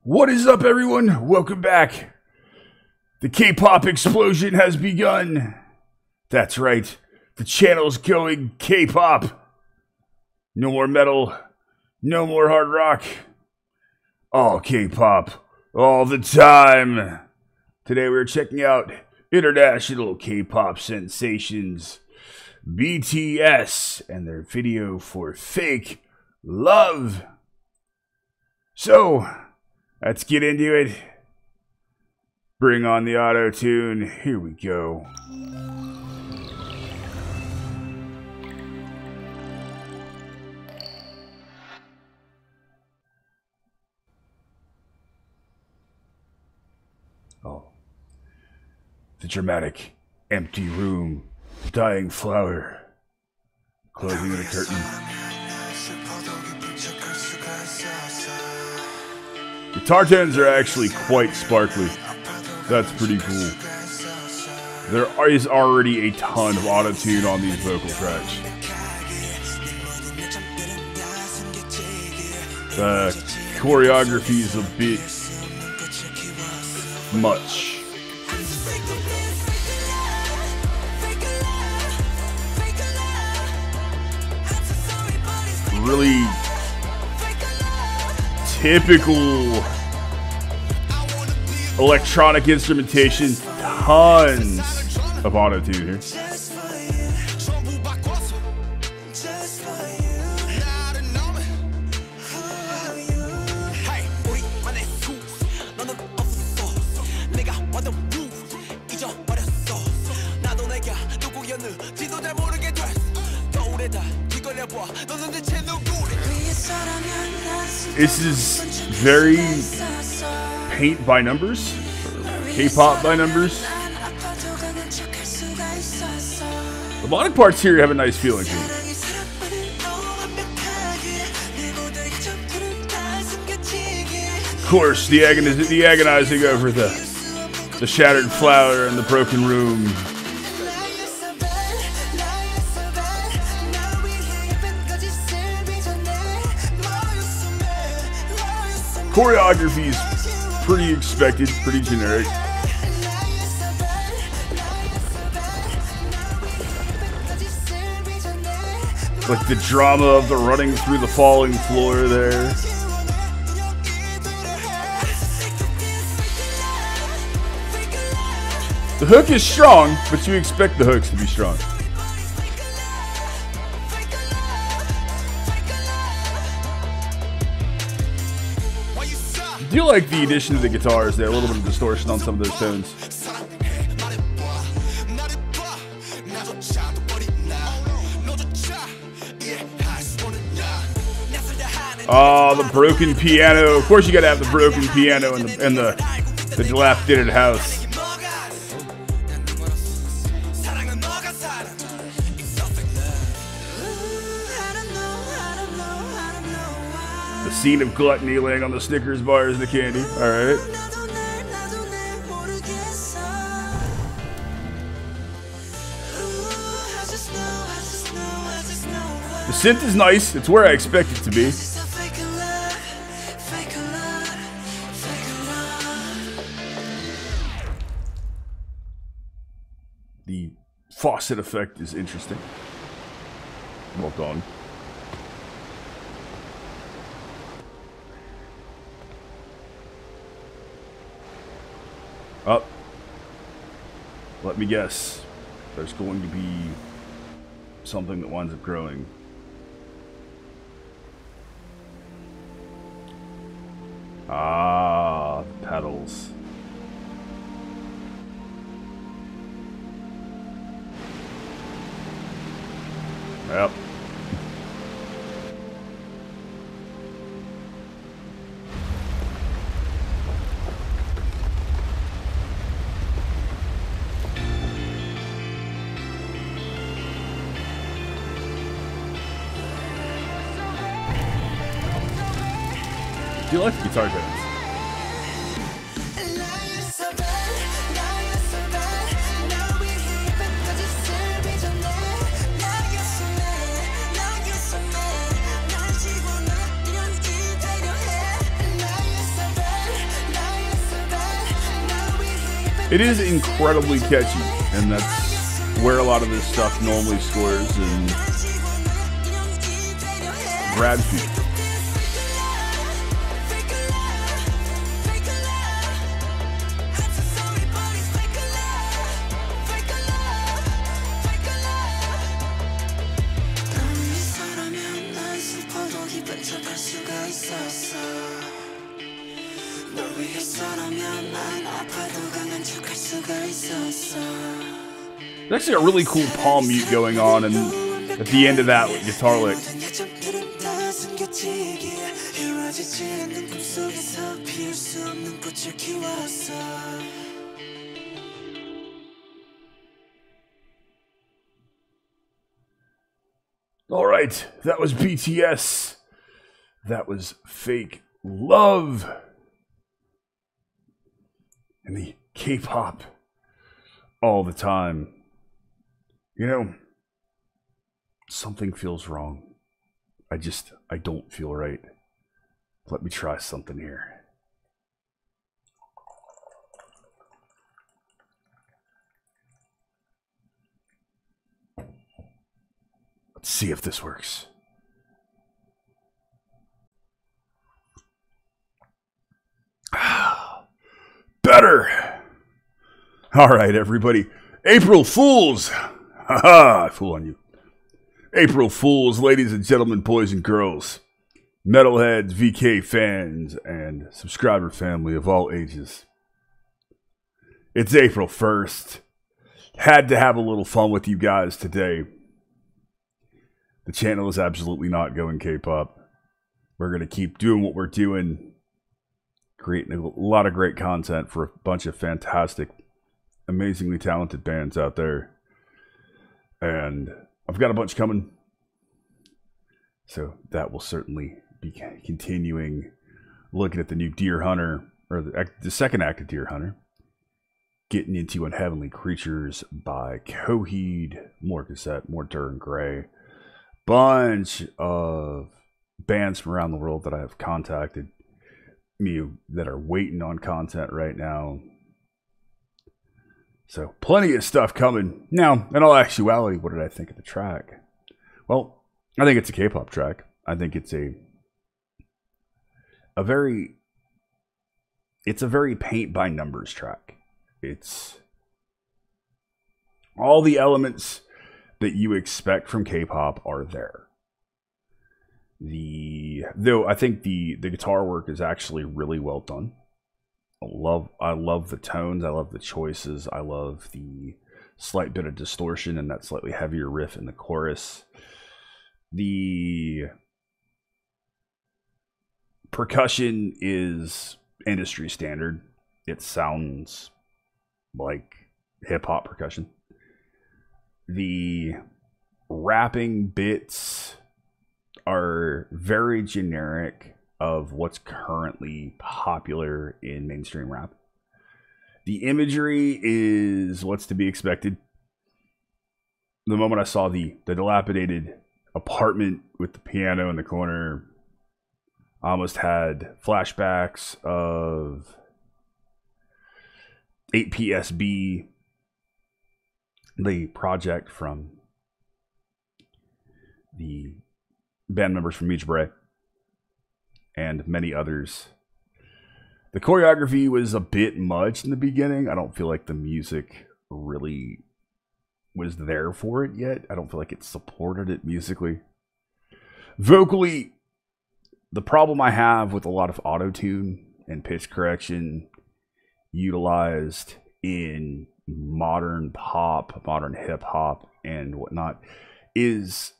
What is up, everyone? Welcome back. The K-pop explosion has begun. That's right. The channel's going K-pop. No more metal. No more hard rock. All K-pop. All the time. Today we're checking out international K-pop sensations, BTS, and their video for Fake Love. So, let's get into it. Bring on the auto-tune. Here we go. Oh. The dramatic, empty room. Dying flower. Closing the curtain. Guitar tones are actually quite sparkly. That's pretty cool. There is already a ton of auto-tune on these vocal tracks. The choreography is a bit much. Really typical electronic instrumentation, tons of auto-tune here. This is very paint by numbers, K-pop by numbers. The melodic parts here have a nice feeling to them. Of course, the agonizing over the shattered flower and the broken room. Choreography is pretty expected, pretty generic. Like the drama of the running through the falling floor there. The hook is strong, but you expect the hooks to be strong. I do like the addition of the guitars there, a little bit of distortion on some of those tones. Oh, the broken piano. Of course you gotta have the broken piano and the dilapidated house. The scene of gluttony laying on the Snickers bars and the candy. Alright. The synth is nice. It's where I expect it to be. The faucet effect is interesting. Well done. Up. Let me guess. There's going to be something that winds up growing. Ah, the pedals. Yep. Do you like the guitar tones? It is incredibly catchy, and that's where a lot of this stuff normally scores and grabs you. There's actually a really cool palm mute going on, and at the end of that with guitar lick. All right, that was BTS. That was Fake Love. And the K-pop all the time. You know, something feels wrong. I don't feel right. Let me try something here. Let's see if this works. Better! All right, everybody. April Fools! Haha, I fool on you. April Fools, ladies and gentlemen, boys and girls, Metalheads, VK fans, and subscriber family of all ages. It's April 1st. Had to have a little fun with you guys today. The channel is absolutely not going K-pop. We're going to keep doing what we're doing, creating a lot of great content for a bunch of fantastic, amazingly talented bands out there. And I've got a bunch coming. So that will certainly be continuing. Looking at the new Deer Hunter, or the second act of Deer Hunter. Getting into Unheavenly Creatures by Coheed. More Cassette, more Duran Gray. Bunch of bands from around the world that I have contacted me that are waiting on content right now. So, plenty of stuff coming. Now, in all actuality, what did I think of the track? Well, I think it's a K-pop track. I think it's a very paint by numbers track. It's all the elements that you expect from K-pop are there. Though I think the guitar work is actually really well done. I love the tones. I love the choices. I love the slight bit of distortion and that slightly heavier riff in the chorus. The percussion is industry standard. It sounds like hip-hop percussion. The rapping bits are very generic of what's currently popular in mainstream rap. The imagery is what's to be expected. The moment I saw the dilapidated apartment with the piano in the corner, I almost had flashbacks of 8PSB, the project from the band members from Meech Bray and many others. The choreography was a bit much in the beginning. I don't feel like the music really was there for it yet. I don't feel like it supported it musically. Vocally, the problem I have with a lot of auto-tune and pitch correction utilized in modern pop, modern hip-hop, and whatnot is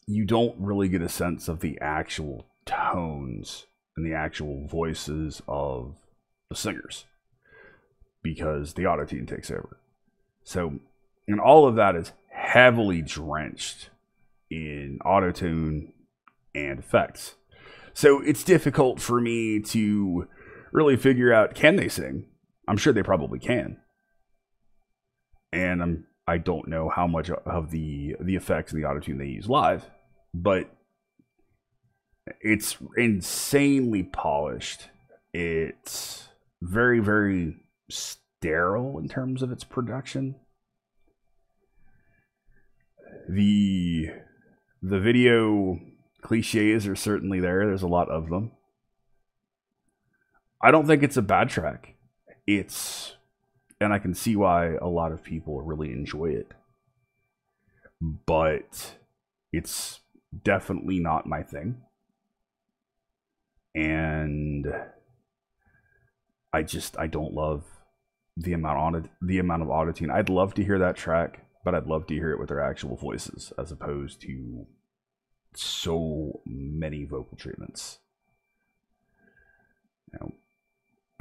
you don't really get a sense of the actual tones and the actual voices of the singers because the auto-tune takes over. So, and all of that is heavily drenched in auto-tune and effects. So it's difficult for me to really figure out, can they sing? I'm sure they probably can. And I don't know how much of the effects and the auto-tune they use live, but it's insanely polished. It's very, very sterile in terms of its production. The video cliches are certainly there. There's a lot of them. I don't think it's a bad track. And I can see why a lot of people really enjoy it. But it's definitely not my thing. And I don't love the amount of autotune. I'd love to hear that track, but I'd love to hear it with their actual voices as opposed to so many vocal treatments. You know,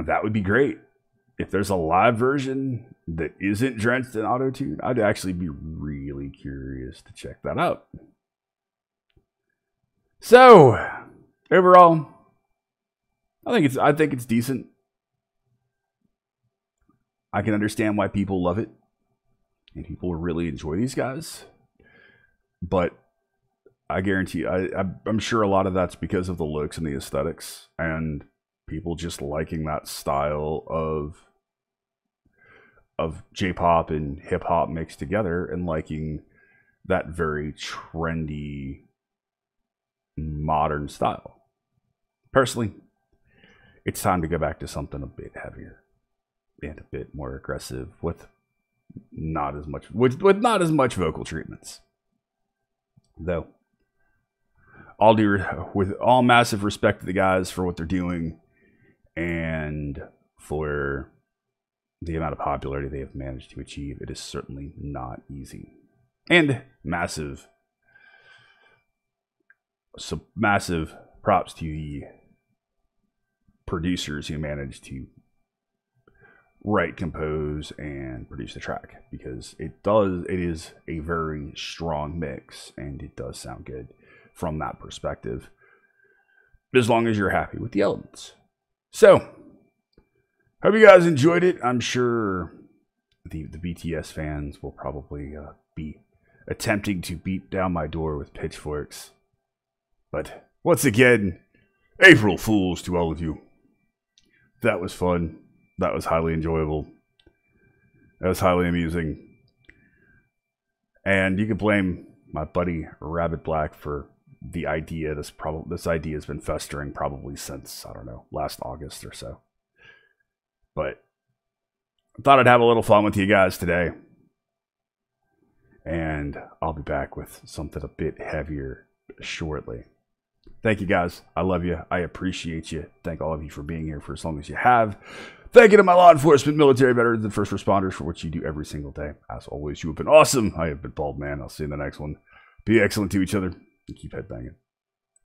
that would be great. If there's a live version that isn't drenched in autotune, I'd actually be really curious to check that out. So, overall, I think it's decent. I can understand why people love it, and people really enjoy these guys. But I guarantee, I'm sure a lot of that's because of the looks and the aesthetics, and people just liking that style of J-pop and hip-hop mixed together, and liking that very trendy modern style. Personally, it's time to go back to something a bit heavier and a bit more aggressive with not as much vocal treatments. Though, with all massive respect to the guys for what they're doing and for the amount of popularity they have managed to achieve, it is certainly not easy. And massive props to the producers who managed to write, compose, and produce the track, because it is a very strong mix, and it does sound good from that perspective, as long as you're happy with the elements. So, hope you guys enjoyed it. I'm sure the BTS fans will probably be attempting to beat down my door with pitchforks. But once again, April Fools to all of you. That was fun. That was highly enjoyable. That was highly amusing. And you can blame my buddy Rabbit Black for the idea. This idea has been festering probably since, I don't know, last August or so. But I thought I'd have a little fun with you guys today. And I'll be back with something a bit heavier shortly. Thank you guys. I love you. I appreciate you. Thank all of you for being here for as long as you have. Thank you to my law enforcement, military veterans, and first responders for what you do every single day. As always, you have been awesome. I have been Baldman. I'll see you in the next one. Be excellent to each other and keep headbanging.